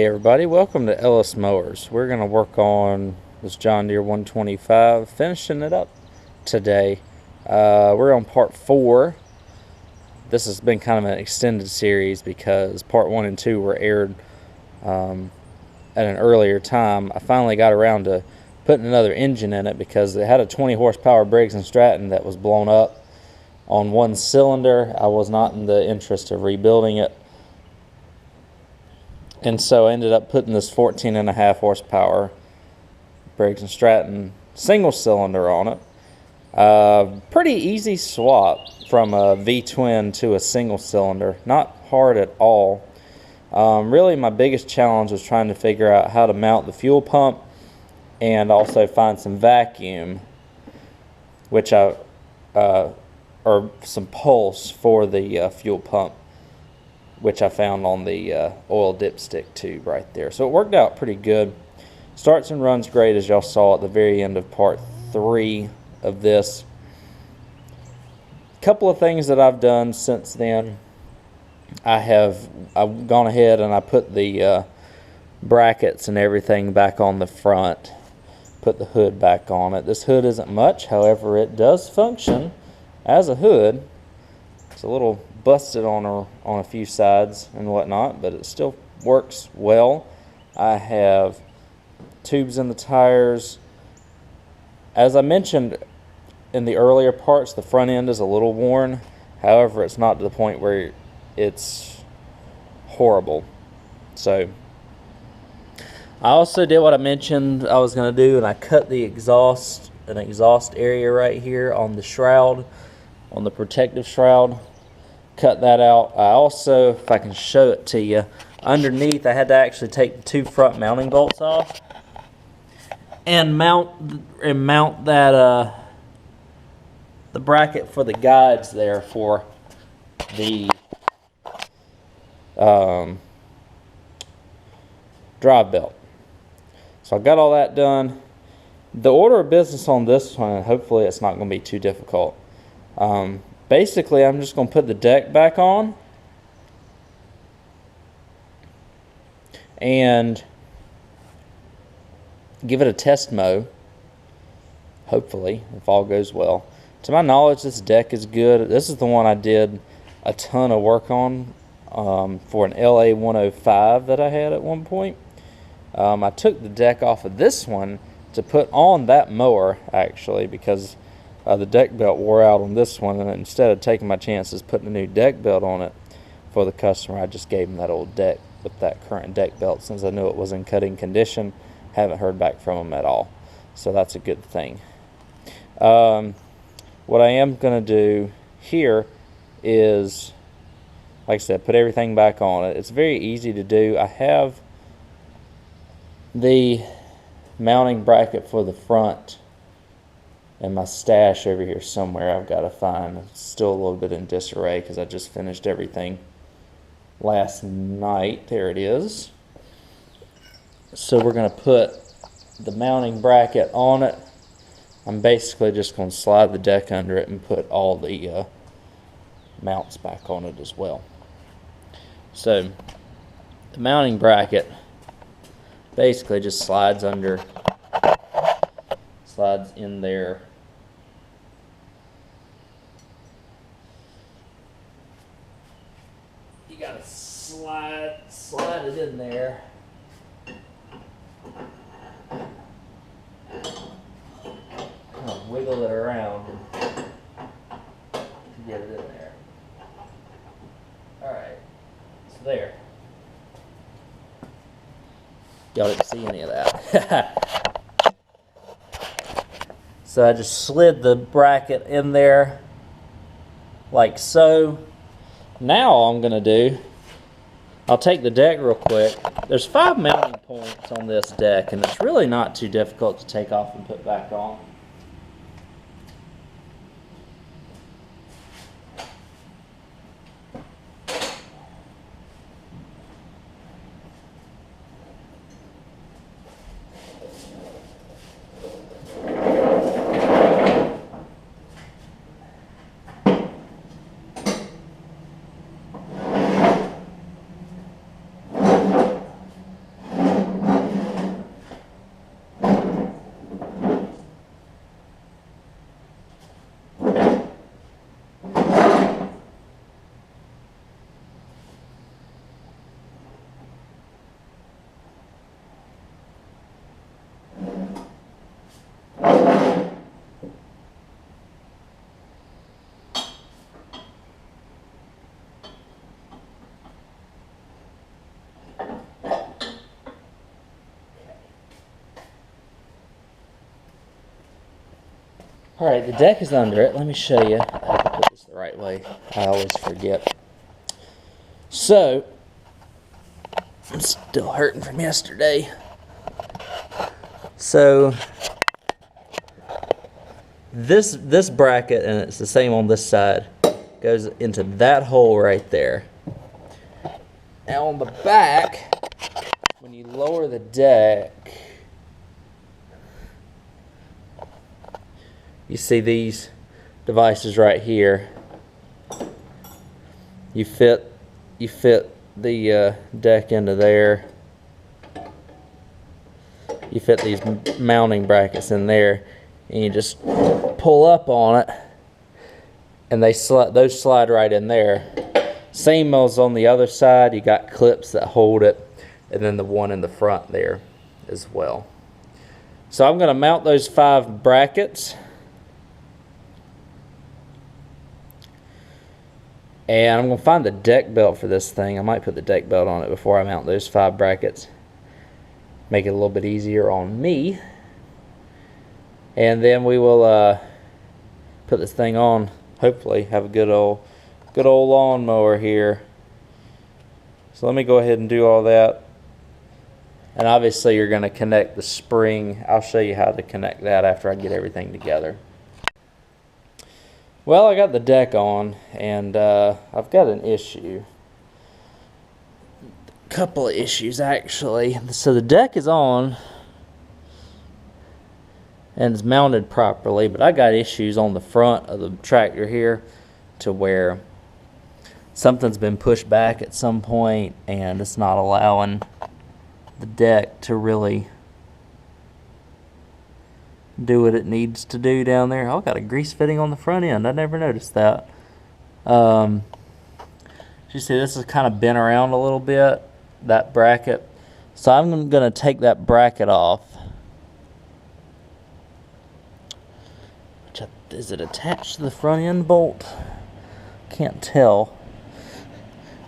Hey everybody, welcome to Ellis Mowers. We're going to work on this John Deere 125, finishing it up today. We're on part 4. This has been kind of an extended series because part 1 and 2 were aired at an earlier time. I finally got around to putting another engine in it because it had a 20 horsepower Briggs & Stratton that was blown up on one cylinder. I was not in the interest of rebuilding it. And so I ended up putting this 14.5 horsepower Briggs & Stratton single cylinder on it. Pretty easy swap from a V-twin to a single cylinder. Not hard at all. Really my biggest challenge was trying to figure out how to mount the fuel pump and also find some vacuum, which or some pulse for the fuel pump, which I found on the oil dipstick tube right there. So it worked out pretty good. Starts and runs great, as y'all saw at the very end of part 3 of this. A couple of things that I've done since then. I've gone ahead and I put the brackets and everything back on the front. Put the hood back on it. This hood isn't much, however it does function as a hood. It's a little busted on a few sides and whatnot, but it still works well. I have tubes in the tires. As I mentioned in the earlier parts, the front end is a little worn. However, it's not to the point where it's horrible. So I also did what I mentioned I was going to do, and I cut the exhaust area right here on the shroud, on the protective shroud. Cut that out. I also, if I can show it to you, underneath I had to actually take the 2 front mounting bolts off and mount that the bracket for the guides there for the drive belt. So I got all that done. The order of business on this one, hopefully it's not going to be too difficult. Basically, I'm just going to put the deck back on and give it a test mow, hopefully, if all goes well. To my knowledge, this deck is good. This is the one I did a ton of work on for an LA 105 that I had at one point. I took the deck off of this one to put on that mower, actually, because the deck belt wore out on this one, and instead of taking my chances putting a new deck belt on it for the customer, I just gave him that old deck with that current deck belt since I knew it was in cutting condition. Haven't heard back from him at all, so that's a good thing. What I am going to do here is, like I said, put everything back on it. It's very easy to do. I have the mounting bracket for the front and my stash over here somewhere I've got to find. It's still a little bit in disarray because I just finished everything last night. There it is. So we're going to put the mounting bracket on it. I'm basically just going to slide the deck under it and put all the mounts back on it as well. So the mounting bracket basically just slides in there. You gotta slide it in there. Kind of wiggle it around to get it in there. Alright, so there. Y'all didn't see any of that. So I just slid the bracket in there like so. Now all I'm going to do, I'll take the deck real quick. There's 5 mounting points on this deck, and it's really not too difficult to take off and put back on. Alright, the deck is under it. Let me show you. I have to put this the right way. I always forget. So, I'm still hurting from yesterday. So, this bracket, and it's the same on this side, goes into that hole right there. Now on the back, when you lower the deck, you see these devices right here. You fit the deck into there. You fit these mounting brackets in there, and you just pull up on it, and those slide right in there. Same as on the other side. You got clips that hold it, and then the one in the front there as well. So I'm going to mount those 5 brackets. And I'm going to find the deck belt for this thing. I might put the deck belt on it before I mount those 5 brackets. Make it a little bit easier on me. And then we will put this thing on. Hopefully have a good old lawnmower here. So let me go ahead and do all that. And obviously you're going to connect the spring. I'll show you how to connect that after I get everything together. Well, I got the deck on, and I've got an issue. A couple of issues, actually. So the deck is on, and it's mounted properly, but I got issues on the front of the tractor here to where something's been pushed back at some point, and it's not allowing the deck to really do what it needs to do down there. Oh, got a grease fitting on the front end. I never noticed that. You see this is kind of bent around a little bit, that bracket. So I'm going to take that bracket off. Is it attached to the front end bolt? Can't tell.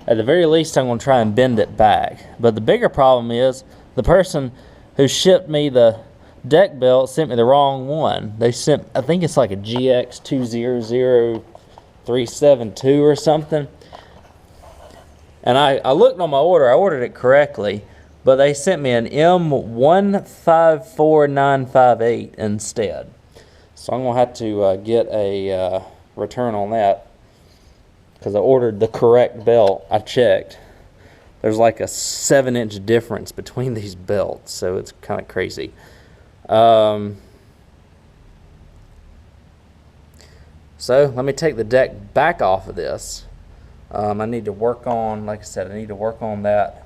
At the very least, I'm going to try and bend it back. But the bigger problem is the person who shipped me the deck belt sent me the wrong one. They sent, I think it's like a GX200372 or something. And I looked on my order. I ordered it correctly, but they sent me an M154958 instead. So I'm gonna have to get a return on that because I ordered the correct belt. I checked. There's like a 7-inch difference between these belts, so it's kind of crazy. So let me take the deck back off of this. I need to work on, like I said, I need to work on that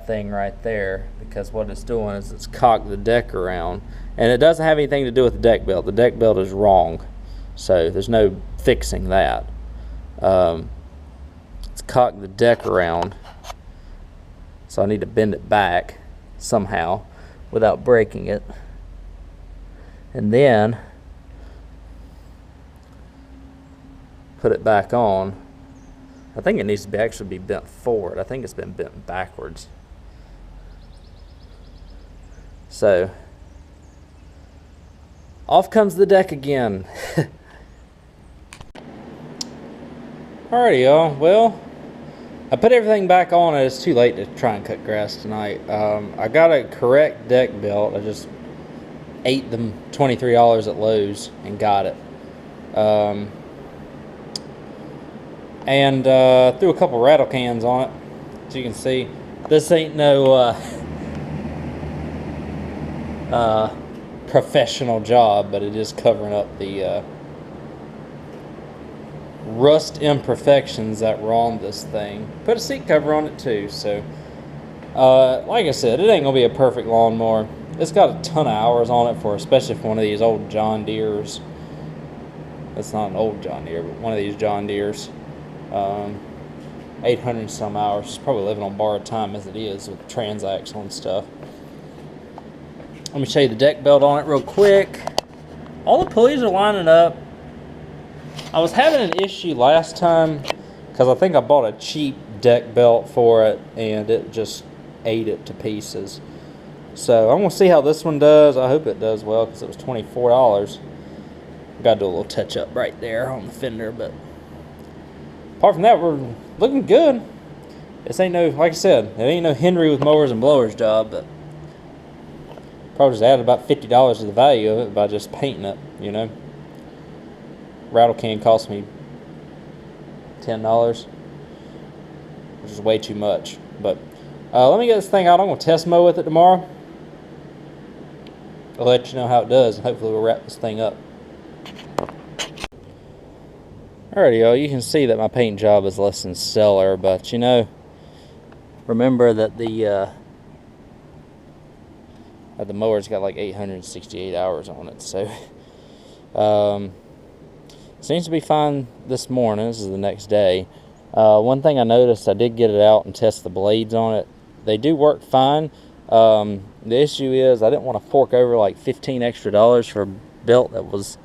thing right there, because what it's doing is it's cocked the deck around, and it doesn't have anything to do with the deck belt. The deck belt is wrong, so there's no fixing that. It's cocked the deck around, so I need to bend it back somehow without breaking it, and then put it back on. I think it needs to actually be bent forward. I think it's been bent backwards. So off comes the deck again. Alrighty, y'all. Well, I put everything back on, and it's too late to try and cut grass tonight. I got a correct deck belt. I just ate them $23 at Lowe's and got it. And threw a couple rattle cans on it. As you can see, this ain't no professional job, but it is covering up the rust imperfections that were on this thing. Put a seat cover on it too, so like I said, it ain't gonna be a perfect lawnmower. It's got a ton of hours on it, especially for one of these old John Deeres. It's not an old John Deere, but one of these John Deeres. 800 some hours. It's probably living on borrowed time as it is with transaxle and stuff. Let me show you the deck belt on it real quick. All the pulleys are lining up. I was having an issue last time because I think I bought a cheap deck belt for it and it just ate it to pieces. So I'm gonna see how this one does. I hope it does well because it was $24. Got to do a little touch up right there on the fender, but apart from that, we're looking good. This ain't no, like I said, it ain't no Henry with mowers and blowers job, but probably just added about $50 to the value of it by just painting it, you know. Rattle can cost me $10, which is way too much. But let me get this thing out. I'm going to test mow with it tomorrow. I'll let you know how it does, and hopefully we'll wrap this thing up. Alrighty, y'all, you can see that my paint job is less than stellar, but you know, remember that the mower's got like 868 hours on it, so seems to be fine this morning. This is the next day. One thing I noticed, I did get it out and test the blades on it. They do work fine. The issue is I didn't want to fork over like $15 extra for a belt that was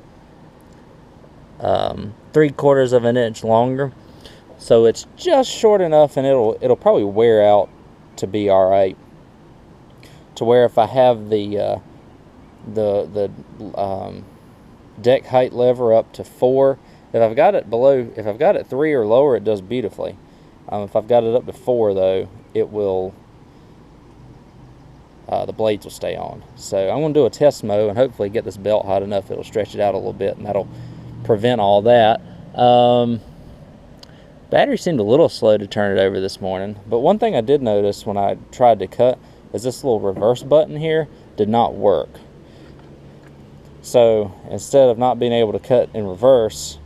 3/4 of an inch longer, so it's just short enough, and it'll probably wear out to be all right. To where if I have the deck height lever up to 4, if I've got it 3 or lower, it does beautifully. If I've got it up to 4 though, it will the blades will stay on. So I'm going to do a test mow and hopefully get this belt hot enough it'll stretch it out a little bit, and that'll prevent all that. Battery seemed a little slow to turn it over this morning, but one thing I did notice when I tried to cut is this little reverse button here did not work. So instead of not being able to cut in reverse,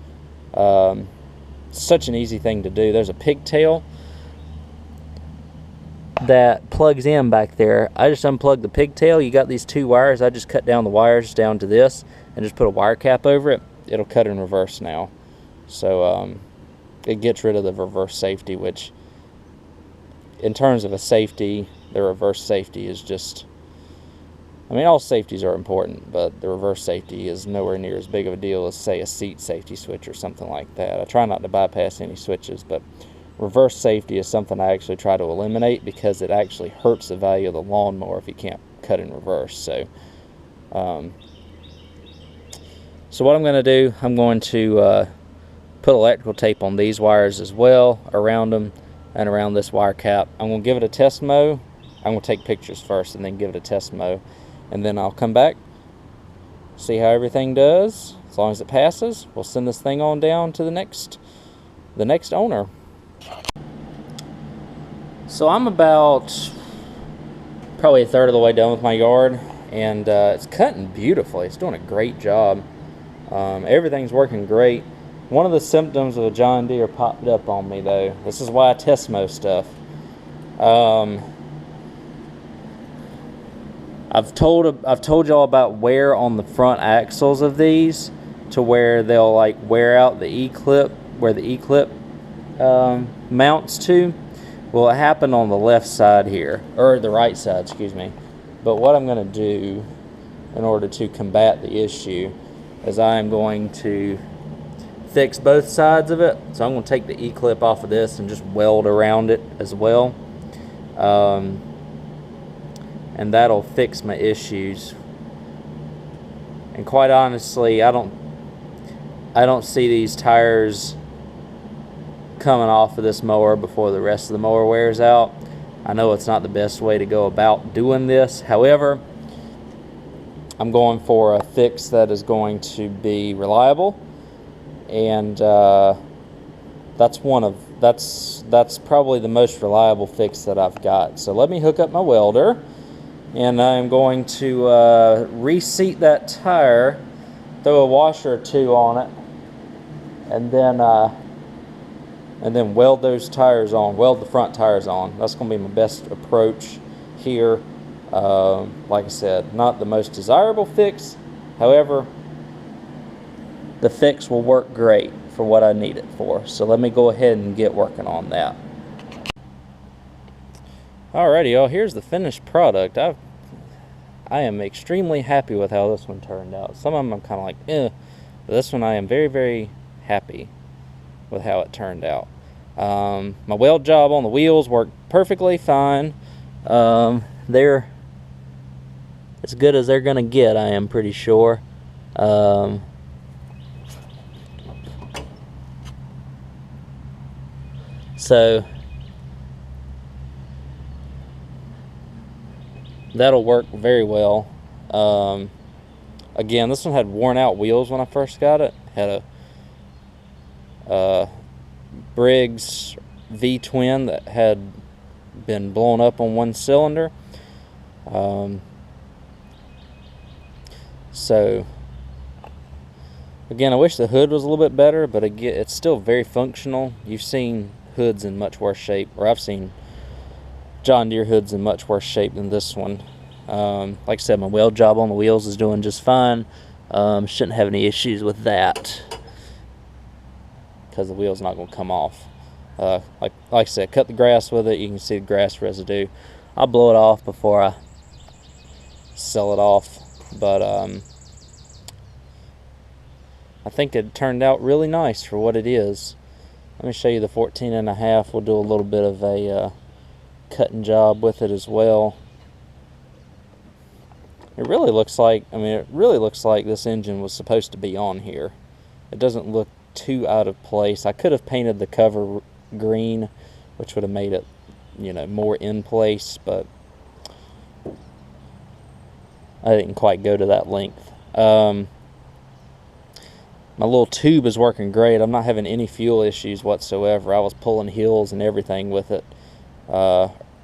such an easy thing to do. There's a pigtail that plugs in back there. I just unplugged the pigtail. You got these 2 wires. I just cut down the wires down to this and just put a wire cap over it. It'll cut in reverse now. So it gets rid of the reverse safety, which in terms of a safety, the reverse safety is just, I mean, all safeties are important, but the reverse safety is nowhere near as big of a deal as, say, a seat safety switch or something like that. I try not to bypass any switches, but reverse safety is something I actually try to eliminate because it actually hurts the value of the lawnmower if you can't cut in reverse. So what I'm going to do, I'm going to put electrical tape on these wires as well, around them and around this wire cap. I'm going to give it a test mow. I'm going to take pictures first and then give it a test mow, and then I'll come back, see how everything does. As long as it passes, we'll send this thing on down to the next owner. So I'm about probably a third of the way done with my yard, and it's cutting beautifully. It's doing a great job. Everything's working great. One of the symptoms of a John Deere popped up on me though. This is why I test mow stuff. I've told y'all about wear on the front axles of these, to where they'll like wear out the E-clip, where the E-clip mounts to. Well, it happened on the left side here, or the right side, excuse me. But what I'm going to do in order to combat the issue is I am going to fix both sides of it. So I'm going to take the E-clip off of this and just weld around it as well. And that'll fix my issues. And quite honestly, I don't see these tires coming off of this mower before the rest of the mower wears out. I know it's not the best way to go about doing this. However, I'm going for a fix that is going to be reliable, and that's probably the most reliable fix that I've got. So let me hook up my welder, and I'm going to reseat that tire, throw a washer or 2 on it, and then weld those tires on, weld the front tires on. That's going to be my best approach here. Like I said, not the most desirable fix. However, the fix will work great for what I need it for. So let me go ahead and get working on that. Alrighty, y'all, here's the finished product. I am extremely happy with how this one turned out. Some of them I'm kind of like, eh. But this one I am very, very happy with how it turned out. My weld job on the wheels worked perfectly fine. They're as good as they're gonna get, I am pretty sure. So that'll work very well. Again, this one had worn out wheels when I first got it. Had a Briggs V-twin that had been blown up on one cylinder. So again, I wish the hood was a little bit better, but again, it's still very functional. You've seen hoods in much worse shape, or I've seen John Deere hoods in much worse shape than this one. Like I said, my weld job on the wheels is doing just fine. Shouldn't have any issues with that because the wheel's not going to come off. Like I said, cut the grass with it. You can see the grass residue. I'll blow it off before I sell it off, but I think it turned out really nice for what it is. Let me show you the 14.5. We'll do a little bit of a cutting job with it as well. It really looks like, it really looks like this engine was supposed to be on here. It doesn't look too out of place. I could have painted the cover green, which would have made it, more in place, but I didn't quite go to that length. My little tube is working great. I'm not having any fuel issues whatsoever. I was pulling hills and everything with it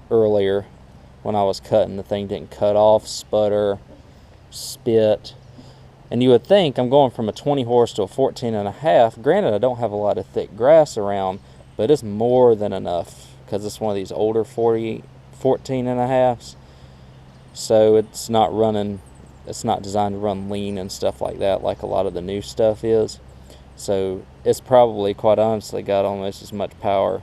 earlier when I was cutting. The thing didn't cut off, sputter, spit. And you would think I'm going from a 20 horse to a 14.5. Granted, I don't have a lot of thick grass around, but it's more than enough because it's one of these older 14.5s. So it's not designed to run lean and stuff like that like a lot of the new stuff is. So it's probably, quite honestly, got almost as much power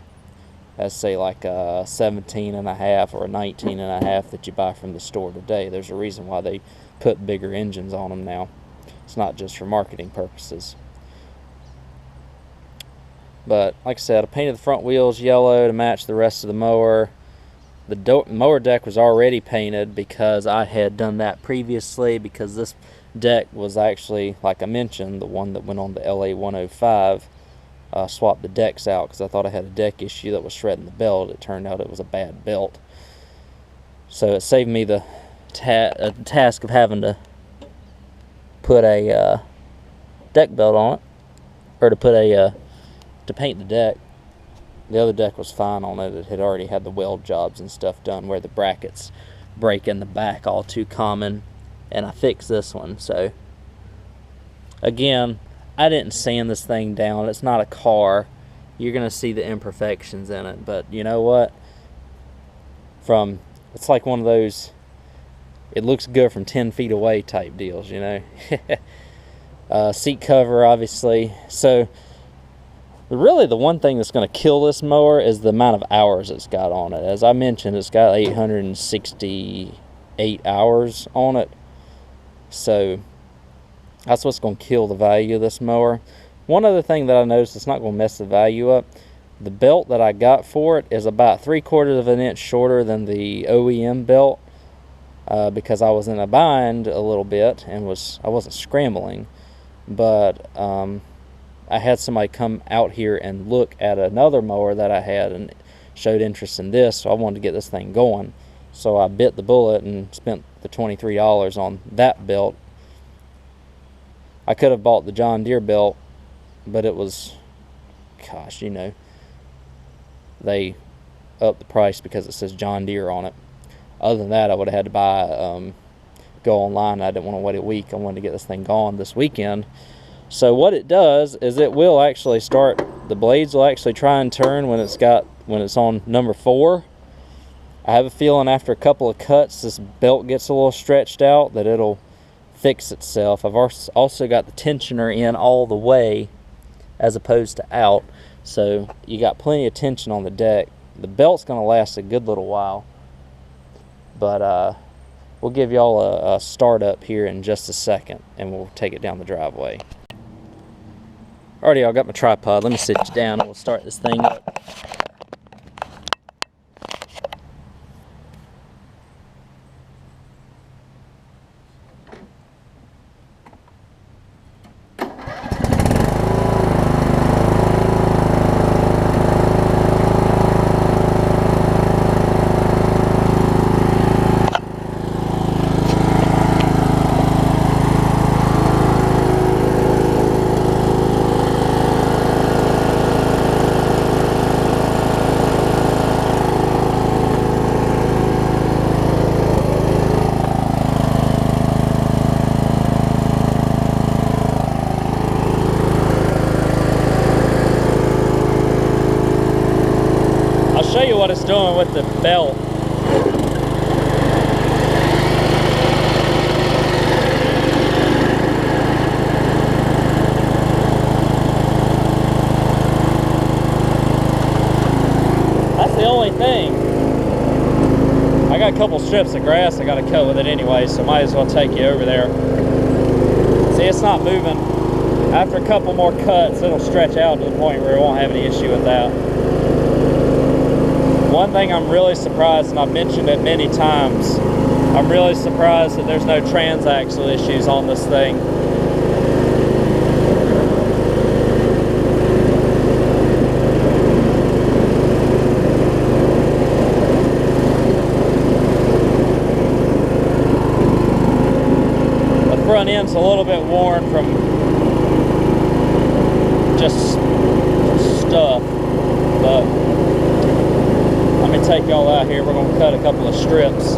as, say, like a 17.5 or a 19.5 that you buy from the store today. There's a reason why they put bigger engines on them now. It's not just for marketing purposes. But like I said, I painted the front wheels yellow to match the rest of the mower. The mower deck was already painted because I had done that previously, because this deck was actually, like I mentioned, the one that went on the LA 105. Swapped the decks out because I thought I had a deck issue that was shredding the belt. It turned out it was a bad belt. So it saved me the task of having to put a deck belt on it, or to paint the deck. The other deck was fine on it. It had already had the weld jobs and stuff done where the brackets break in the back, all too common, and I fixed this one. So again, I didn't sand this thing down. It's not a car. You're gonna see the imperfections in it, but you know what? It's like one of those, it looks good from 10 feet away type deals, Seat cover, obviously. So really the one thing that's going to kill this mower is the amount of hours it's got on it. As I mentioned, it's got 868 hours on it. So that's what's going to kill the value of this mower. One other thing that I noticed that's not going to mess the value up, the belt that I got for it is about 3/4 of an inch shorter than the OEM belt, because I was in a bind a little bit and I wasn't scrambling, but I had somebody come out here and look at another mower that I had and showed interest in this, so I wanted to get this thing going. So I bit the bullet and spent the $23 on that belt. I could have bought the John Deere belt, but it was, gosh, they upped the price because it says John Deere on it. Other than that, I would have had to go online. I didn't want to wait a week. I wanted to get this thing going this weekend. So what it does is it will actually start, the blades will actually try and turn when it's on number 4. I have a feeling after a couple of cuts, this belt gets a little stretched out, that it'll fix itself. I've also got the tensioner in all the way as opposed to out, so you got plenty of tension on the deck. The belt's going to last a good little while, but we'll give y'all a start up here in just a second, and we'll take it down the driveway. Alrighty, I got my tripod. Let me sit you down and we'll start this thing up. doing with the belt. That's the only thing. I got a couple strips of grass I got to cut with it anyway, so might as well take you over there. See, it's not moving. After a couple more cuts, it'll stretch out to the point where it won't have any issue with that. One thing I'm really surprised, and I've mentioned it many times, I'm really surprised that there's no transaxle issues on this thing. The front end's a little bit worn from just stuff, but let me take y'all out here. We're going to cut a couple of strips.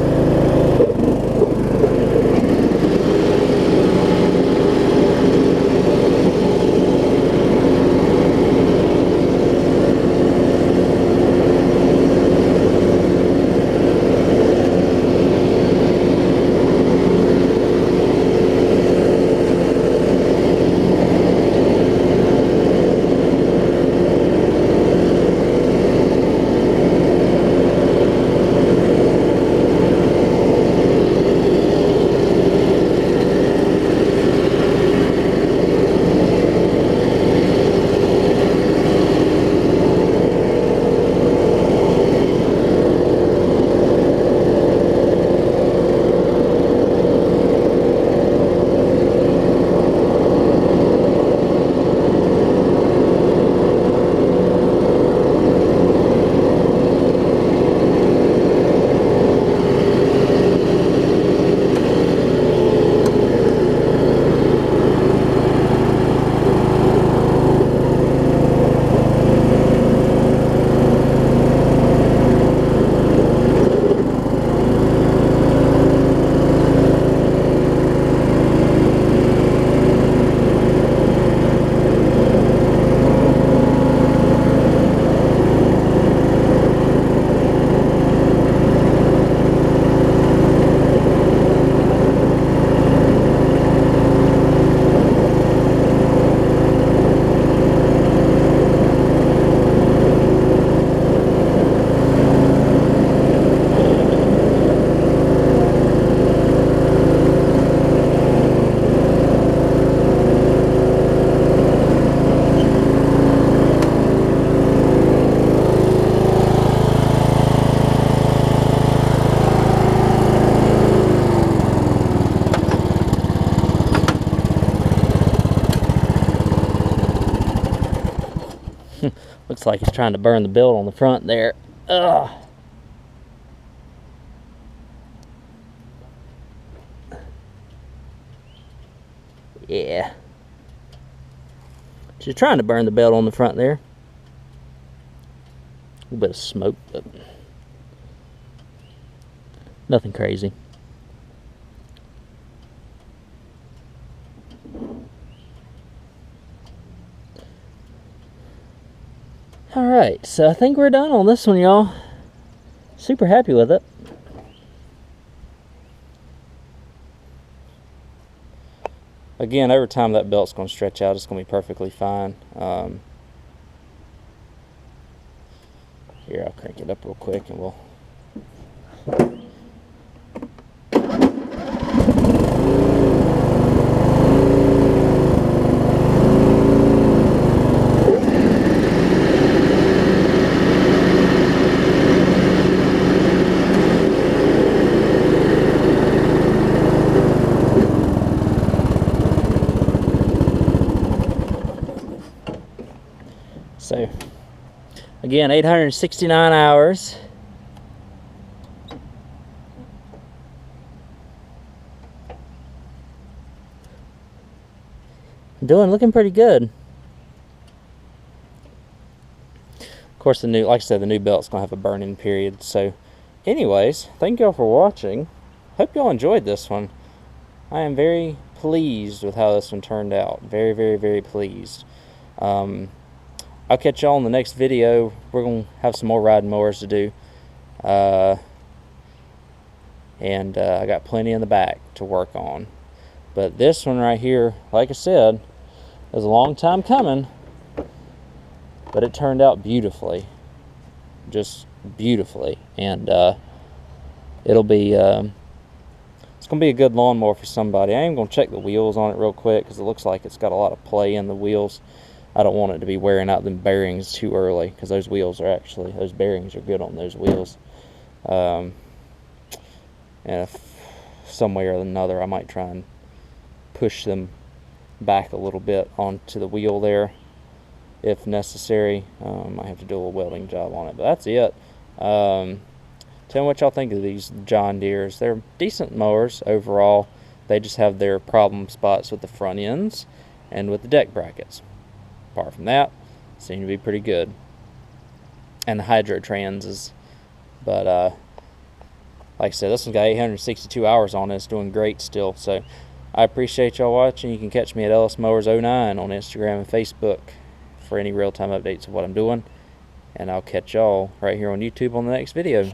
Looks like he's trying to burn the belt on the front there. Ugh. Yeah. She's trying to burn the belt on the front there. A little bit of smoke, but nothing crazy. Alright, so I think we're done on this one, y'all. Super happy with it. Again, over time that belt's going to stretch out. It's going to be perfectly fine. Here, I'll crank it up real quick and we'll... So, again, 869 hours. Looking pretty good. Of course, like I said, the new belt's gonna have a burn-in period. So, anyways, thank y'all for watching. Hope y'all enjoyed this one. I am very pleased with how this one turned out. Very, very, very pleased. I'll catch y'all in the next video. We're going to have some more riding mowers to do. And I got plenty in the back to work on. But this one right here, like I said, was a long time coming, but it turned out beautifully, just beautifully. And it'll be it's gonna be a good lawnmower for somebody. I am gonna check the wheels on it real quick because it looks like it's got a lot of play in the wheels. I don't want it to be wearing out them bearings too early, because those bearings are good on those wheels. And if some way or another I might try and push them back a little bit onto the wheel there if necessary. I have to do a little welding job on it, but that's it. Tell me what y'all think of these John Deeres. They're decent mowers overall. They just have their problem spots with the front ends and with the deck brackets. Apart from that, seem to be pretty good. And the hydro transes, but like I said, this one's got 862 hours on it. It's doing great still. So I appreciate y'all watching. You can catch me at Ellis Mowers 09 on Instagram and Facebook for any real-time updates of what I'm doing. And I'll catch y'all right here on YouTube on the next video.